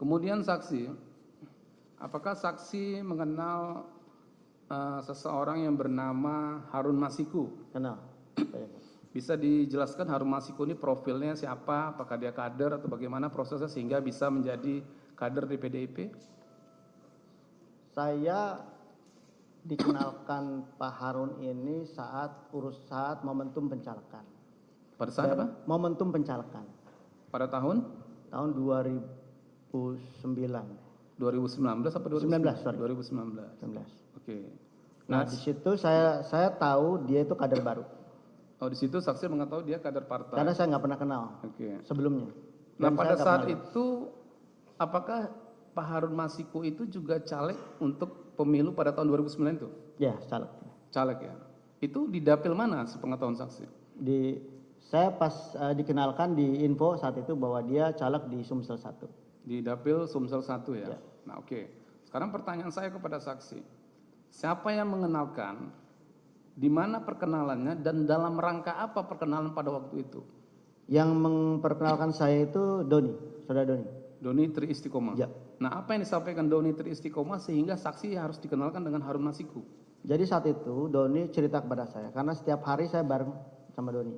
Kemudian saksi, apakah saksi mengenal seseorang yang bernama Harun Masiku? Kenal. Bisa dijelaskan Harun Masiku ini profilnya siapa? Apakah dia kader atau bagaimana prosesnya sehingga bisa menjadi kader di PDIP? Saya dikenalkan Pak Harun ini saat momentum pencalekan. Pada saat apa? Momentum pencalekan. Pada tahun? Tahun 2009. 2019 apa 2019? 19, sorry. 2019. 19. Oke. Nah, di situ saya tahu dia itu kader baru. Oh, di situ saksi mengetahui dia kader partai. Karena saya nggak pernah kenal sebelumnya. Nah, Dan pada saya saat itu apakah Pak Harun Masiku itu juga caleg untuk pemilu pada tahun 2009 itu? Ya, caleg. Caleg ya. Itu di dapil mana sepengetahuan saksi? Saya pas dikenalkan di info saat itu bahwa dia caleg di Sumsel 1. Di dapil Sumsel 1 ya. Ya. Nah, oke. Sekarang pertanyaan saya kepada saksi. Siapa yang mengenalkan, di mana perkenalannya, dan dalam rangka apa perkenalan pada waktu itu? Yang memperkenalkan saya itu Doni, saudara Doni. Doni Tri Istiqomah. Ya. Nah, apa yang disampaikan Doni Tri Istiqomah sehingga saksi harus dikenalkan dengan Harun Masiku? Jadi saat itu Doni cerita kepada saya, karena setiap hari saya bareng sama Doni.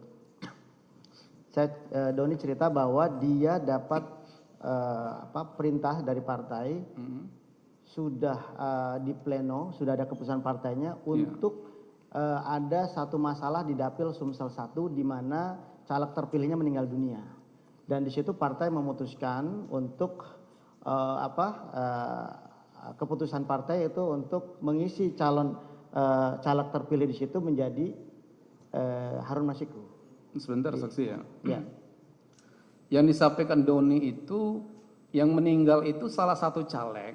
Doni cerita bahwa dia dapat perintah dari partai, sudah di pleno, sudah ada keputusan partainya untuk ada satu masalah di dapil Sumsel 1 di mana caleg terpilihnya meninggal dunia. Dan di situ partai memutuskan untuk keputusan partai itu untuk mengisi calon caleg terpilih di situ menjadi Harun Masiku. Sebentar saksi ya. Ya. Yang disampaikan Doni itu yang meninggal itu salah satu caleg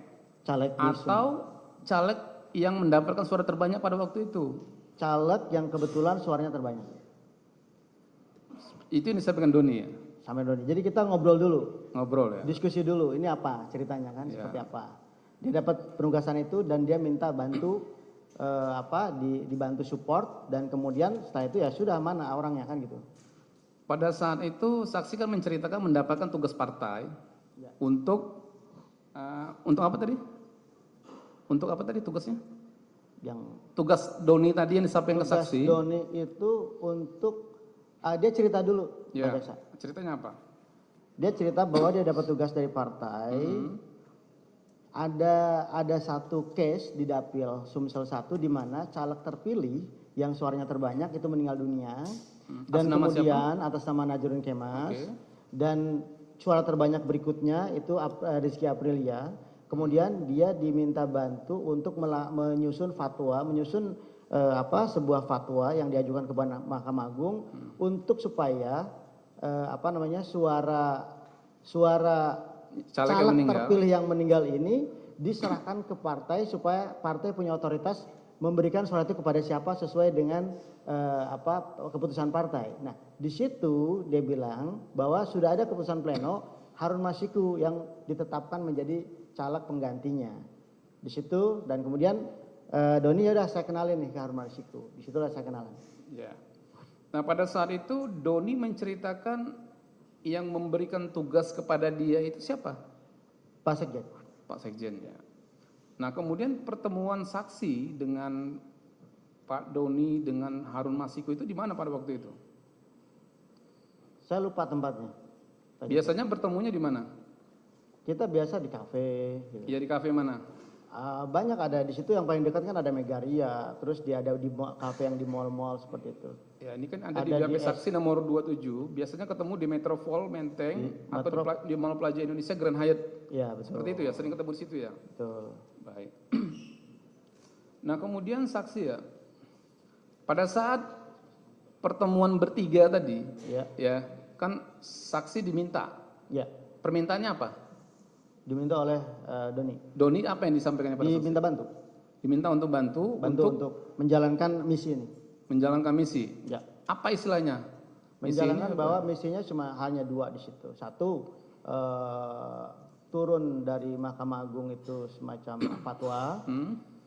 atau caleg yang mendapatkan suara terbanyak pada waktu itu? Caleg yang kebetulan suaranya terbanyak. Itu yang disampaikan Doni ya? Sampai Doni. Jadi kita ngobrol dulu. Ngobrol ya? Diskusi dulu, ini apa ceritanya kan, seperti apa. Dia dapat penugasan itu dan dia minta bantu dibantu support, dan kemudian setelah itu ya sudah, mana orangnya kan gitu. Pada saat itu saksi kan menceritakan mendapatkan tugas partai untuk apa tadi? Untuk apa tadi tugasnya? Tugas Doni tadi yang disampaikan ke saksi. Tugas Doni itu untuk dia cerita dulu. Ya. Ceritanya apa? Dia cerita bahwa dia dapat tugas dari partai. Ada satu case di dapil Sumsel 1 di mana caleg terpilih yang suaranya terbanyak itu meninggal dunia. Dan kemudian atas nama Najrun Kemas. Dan suara terbanyak berikutnya itu Rizky Aprilia. Kemudian dia diminta bantu untuk menyusun sebuah fatwa yang diajukan ke Mahkamah Agung untuk supaya suara caleg terpilih yang meninggal ini diserahkan ke partai supaya partai punya otoritas memberikan suara itu kepada siapa sesuai dengan keputusan partai. Nah, di situ dia bilang bahwa sudah ada keputusan pleno Harun Masiku yang ditetapkan menjadi caleg penggantinya. Di situ, dan kemudian Doni ya udah saya kenalin nih ke Harun Masiku. Di situlah saya kenalan. Ya. Nah, pada saat itu Doni menceritakan yang memberikan tugas kepada dia itu siapa? Pak Sekjen. Pak Sekjen ya. Nah, kemudian pertemuan saksi dengan Pak Doni dengan Harun Masiku itu di mana pada waktu itu? Saya lupa tempatnya. Biasanya bertemunya di mana? Kita biasa di kafe. Gitu. Ya, di kafe mana? Banyak ada di situ, yang paling dekat kan ada Megaria, terus dia ada di kafe yang di mall-mall seperti itu. Ya, ini kan ada di BAP saksi nomor 27, biasanya ketemu di Metropol Menteng atau di Mall Plaza Indonesia Grand Hyatt. Ya, betul. Seperti itu ya, sering ketemu di situ ya. Betul. Baik. Nah, kemudian saksi ya, pada saat pertemuan bertiga tadi, ya kan saksi diminta. Ya. Permintaannya apa? Diminta oleh Doni. Doni apa yang disampaikan pada saksi? Diminta bantu. Diminta untuk bantu untuk menjalankan misi ini. Menjalankan misi. Ya. Apa istilahnya? Menjalankan bahwa misinya cuma hanya dua di situ. Satu, turun dari Mahkamah Agung itu semacam fatwa.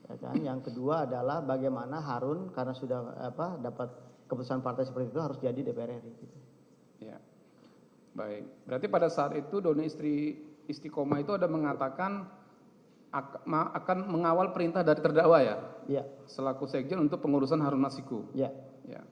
Ya kan? Yang kedua adalah bagaimana Harun karena sudah dapat keputusan partai seperti itu harus jadi DPR RI. Gitu. Ya. Baik. Berarti pada saat itu Doni istri Istiqomah itu ada mengatakan akan mengawal perintah dari terdakwa ya? Ya. Selaku sekjen untuk pengurusan Harun Masiku. Ya. Ya.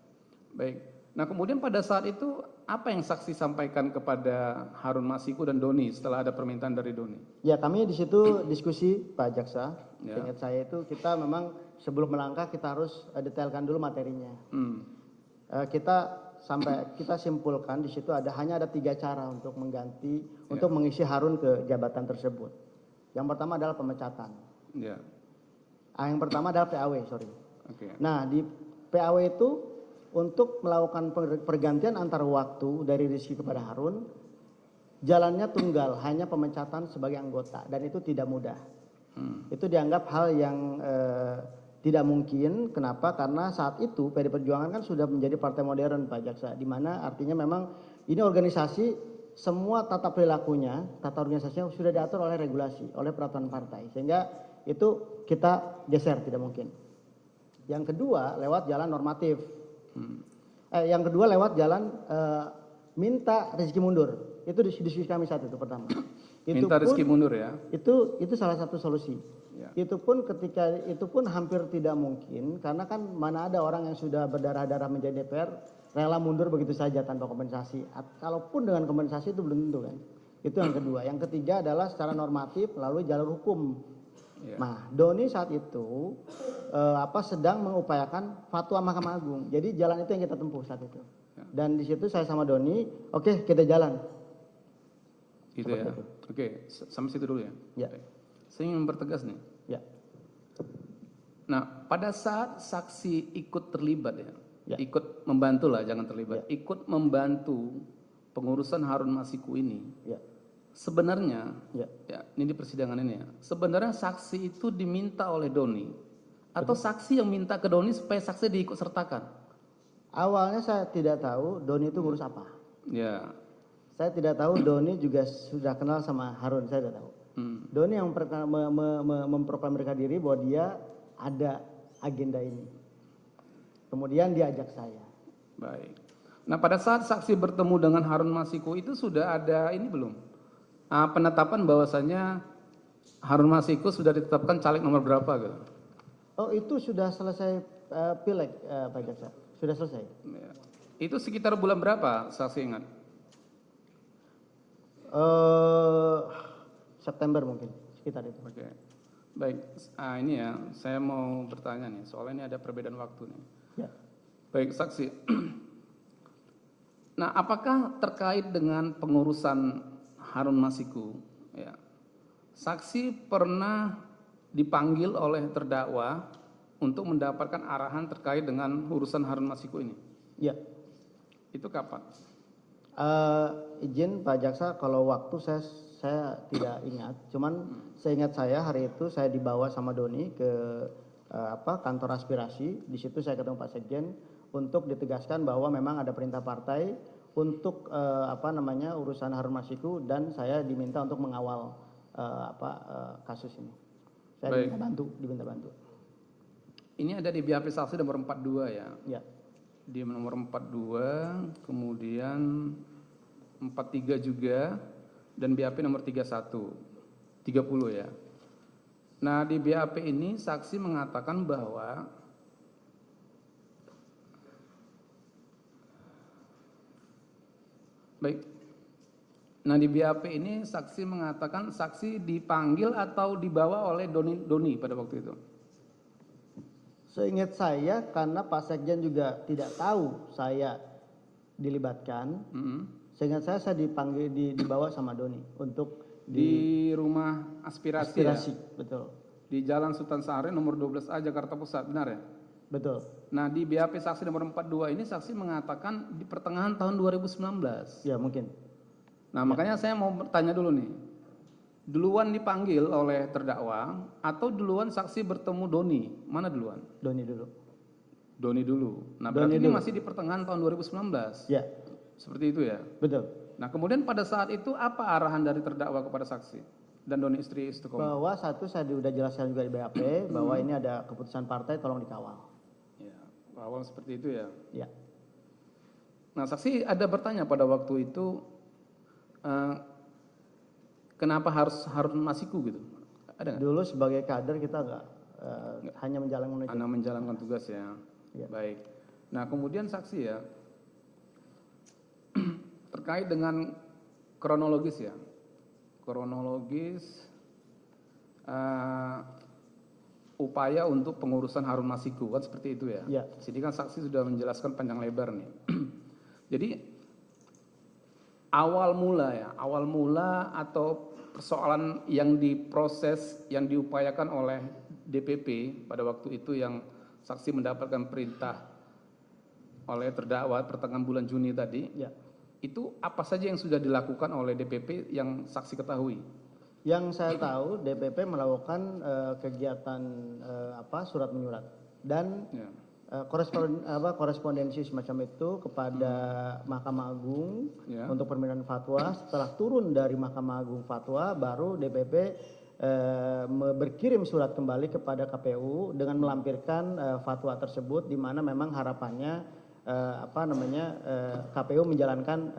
Baik. Nah, kemudian pada saat itu apa yang saksi sampaikan kepada Harun Masiku dan Doni setelah ada permintaan dari Doni? Ya, kami di situ diskusi Pak Jaksa. Ya. Ingat saya itu kita memang sebelum melangkah kita harus detailkan dulu materinya. Kita simpulkan di situ hanya ada 3 cara untuk mengganti untuk mengisi Harun ke jabatan tersebut. Yang pertama adalah pemecatan. Ya. Yang pertama adalah PAW, sorry. Oke. Nah, di PAW itu untuk melakukan pergantian antar waktu dari Rizky kepada Harun, jalannya tunggal, hanya pemecatan sebagai anggota, dan itu tidak mudah. Itu dianggap hal yang tidak mungkin. Kenapa? Karena saat itu PD Perjuangan kan sudah menjadi partai modern, Pak Jaksa, di mana artinya memang ini organisasi semua tata perilakunya, tata organisasinya sudah diatur oleh regulasi, oleh peraturan partai, sehingga itu kita geser, tidak mungkin. Yang kedua lewat jalan normatif. Yang kedua lewat jalan minta Rizky mundur. Itu diskusi kami saat itu pertama. Minta Rizky mundur ya? Itu salah satu solusi. Ya. Itu pun hampir tidak mungkin, karena kan mana ada orang yang sudah berdarah-darah menjadi DPR rela mundur begitu saja tanpa kompensasi. Kalaupun dengan kompensasi itu belum tentu kan. Itu yang kedua. Yang ketiga adalah secara normatif melalui jalur hukum. Ya. Nah, Doni saat itu sedang mengupayakan fatwa Mahkamah Agung. Jadi jalan itu yang kita tempuh saat itu. Ya. Dan di situ saya sama Doni, oke, kita jalan. Gitu ya. Itu. Oke, sampai situ dulu ya. Ya. Saya ingin mempertegas nih. Ya. Nah, pada saat saksi ikut terlibat ya. Ikut membantu lah, jangan terlibat. Ya. Ikut membantu pengurusan Harun Masiku ini. Ya. Sebenarnya, ya, ini di persidangan ini ya. Sebenarnya saksi itu diminta oleh Doni atau saksi yang minta ke Doni supaya saksi diikut sertakan? Awalnya saya tidak tahu Doni itu ngurus apa. Ya. Saya tidak tahu Doni juga sudah kenal sama Harun, saya tidak tahu. Doni yang memproklamirkan diri bahwa dia ada agenda ini. Kemudian dia ajak saya. Baik. Nah, pada saat saksi bertemu dengan Harun Masiku itu sudah ada ini belum? Penetapan bahwasanya Harun Masiku sudah ditetapkan caleg nomor berapa gitu? Oh, itu sudah selesai pileg, Pak Jaksa. Sudah selesai. Ya. Itu sekitar bulan berapa saksi ingat? September mungkin, sekitar itu. Oke. Baik, ini ya, saya mau bertanya nih, soalnya ini ada perbedaan waktu nih. Ya. Baik, saksi. Nah, apakah terkait dengan pengurusan Harun Masiku, ya, saksi pernah dipanggil oleh terdakwa untuk mendapatkan arahan terkait dengan urusan Harun Masiku ini? Ya. Itu kapan? Izin Pak Jaksa, kalau waktu saya tidak ingat. Cuman seingat saya hari itu saya dibawa sama Doni ke kantor aspirasi. Di situ saya ketemu Pak Sekjen untuk ditegaskan bahwa memang ada perintah partai untuk urusan Harun Masiku, dan saya diminta untuk mengawal kasus ini. Saya diminta bantu. Ini ada di BAP saksi nomor 42 ya. Ya. Di nomor 42, kemudian 43 juga, dan BAP nomor 31, 30 ya. Nah, di BAP ini saksi mengatakan bahwa baik. Nah, di BAP ini saksi mengatakan saksi dipanggil atau dibawa oleh Doni pada waktu itu. Seingat saya, karena Pak Sekjen juga tidak tahu saya dilibatkan. Seingat saya dipanggil, dibawa sama Doni untuk di rumah aspirasi ya? Betul. Di Jalan Sultan Syahrir nomor 12A Jakarta Pusat, benar ya? Betul. Nah, di BAP saksi nomor 42 ini saksi mengatakan di pertengahan tahun 2019. Ya, mungkin. Nah, makanya saya mau bertanya dulu nih. Duluan dipanggil oleh terdakwa atau duluan saksi bertemu Doni? Mana duluan? Doni dulu. Doni dulu. Nah, berarti ini masih di pertengahan tahun 2019. Ya. Seperti itu ya? Betul. Nah, kemudian pada saat itu apa arahan dari terdakwa kepada saksi dan Doni istri Istiqomah? Bahwa satu saya sudah jelaskan juga di BAP bahwa ini ada keputusan partai, tolong dikawal. Ya, awal seperti itu ya? Ya. Nah, saksi ada bertanya pada waktu itu, kenapa harus Harun Masiku gitu? Ada nggak? Dulu sebagai kader kita nggak hanya menjalankan tugas ya. Baik. Nah kemudian saksi ya, terkait dengan kronologis ya, upaya untuk pengurusan Harun Masiku kan seperti itu ya. Ya. Sini kan saksi sudah menjelaskan panjang lebar nih. Jadi awal mula atau persoalan yang diproses, yang diupayakan oleh DPP pada waktu itu yang saksi mendapatkan perintah oleh terdakwa pertengahan bulan Juni tadi, Ya. Itu apa saja yang sudah dilakukan oleh DPP yang saksi ketahui? Yang saya tahu DPP melakukan kegiatan surat menyurat dan Ya. korespondensi semacam itu kepada Mahkamah Agung Ya. untuk permintaan fatwa. Setelah turun dari Mahkamah Agung fatwa, baru DPP berkirim surat kembali kepada KPU dengan melampirkan fatwa tersebut, di mana memang harapannya KPU menjalankan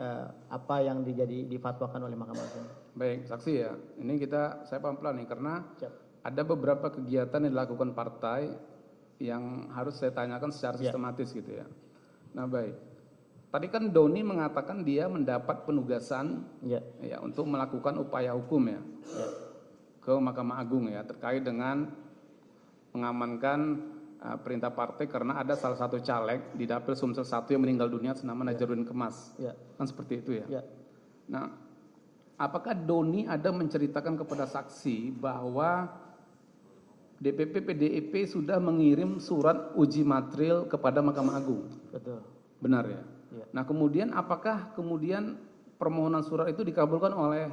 apa yang difatwakan oleh Mahkamah Agung. Baik, saksi ya. Ini saya pelan-pelan nih karena Siap. ada beberapa kegiatan yang dilakukan partai yang harus saya tanyakan secara sistematis gitu ya. Nah baik, tadi kan Doni mengatakan dia mendapat penugasan ya untuk melakukan upaya hukum ya, ke Mahkamah Agung ya terkait dengan mengamankan perintah partai karena ada salah satu caleg di Dapil Sumsel 1 yang meninggal dunia senama Najarudin Kemas. Kan seperti itu ya. Nah, apakah Doni ada menceritakan kepada saksi bahwa DPP PDIP sudah mengirim surat uji material kepada Mahkamah Agung? Betul. Benar ya? Nah kemudian apakah permohonan surat itu dikabulkan oleh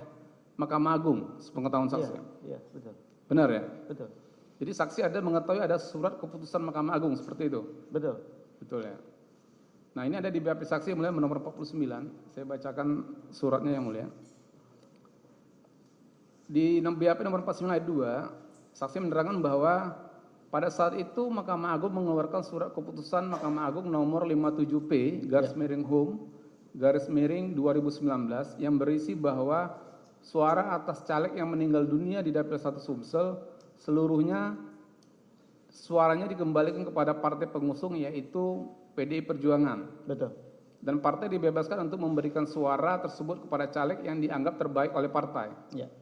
Mahkamah Agung sepengetahuan saksi? Iya, betul. Benar ya? Betul. Jadi saksi ada mengetahui ada surat keputusan Mahkamah Agung seperti itu? Betul. Betul ya. Nah ini ada di BAP saksi yang mulia nomor 49, saya bacakan suratnya yang mulia. Di BAP nomor 49 ayat 2, saksi menerangkan bahwa pada saat itu Mahkamah Agung mengeluarkan surat keputusan Mahkamah Agung nomor 57P /2019 yang berisi bahwa suara atas caleg yang meninggal dunia di Dapil 1 Sumsel seluruhnya suaranya dikembalikan kepada partai pengusung yaitu PDI Perjuangan. Betul. Dan partai dibebaskan untuk memberikan suara tersebut kepada caleg yang dianggap terbaik oleh partai. Ya.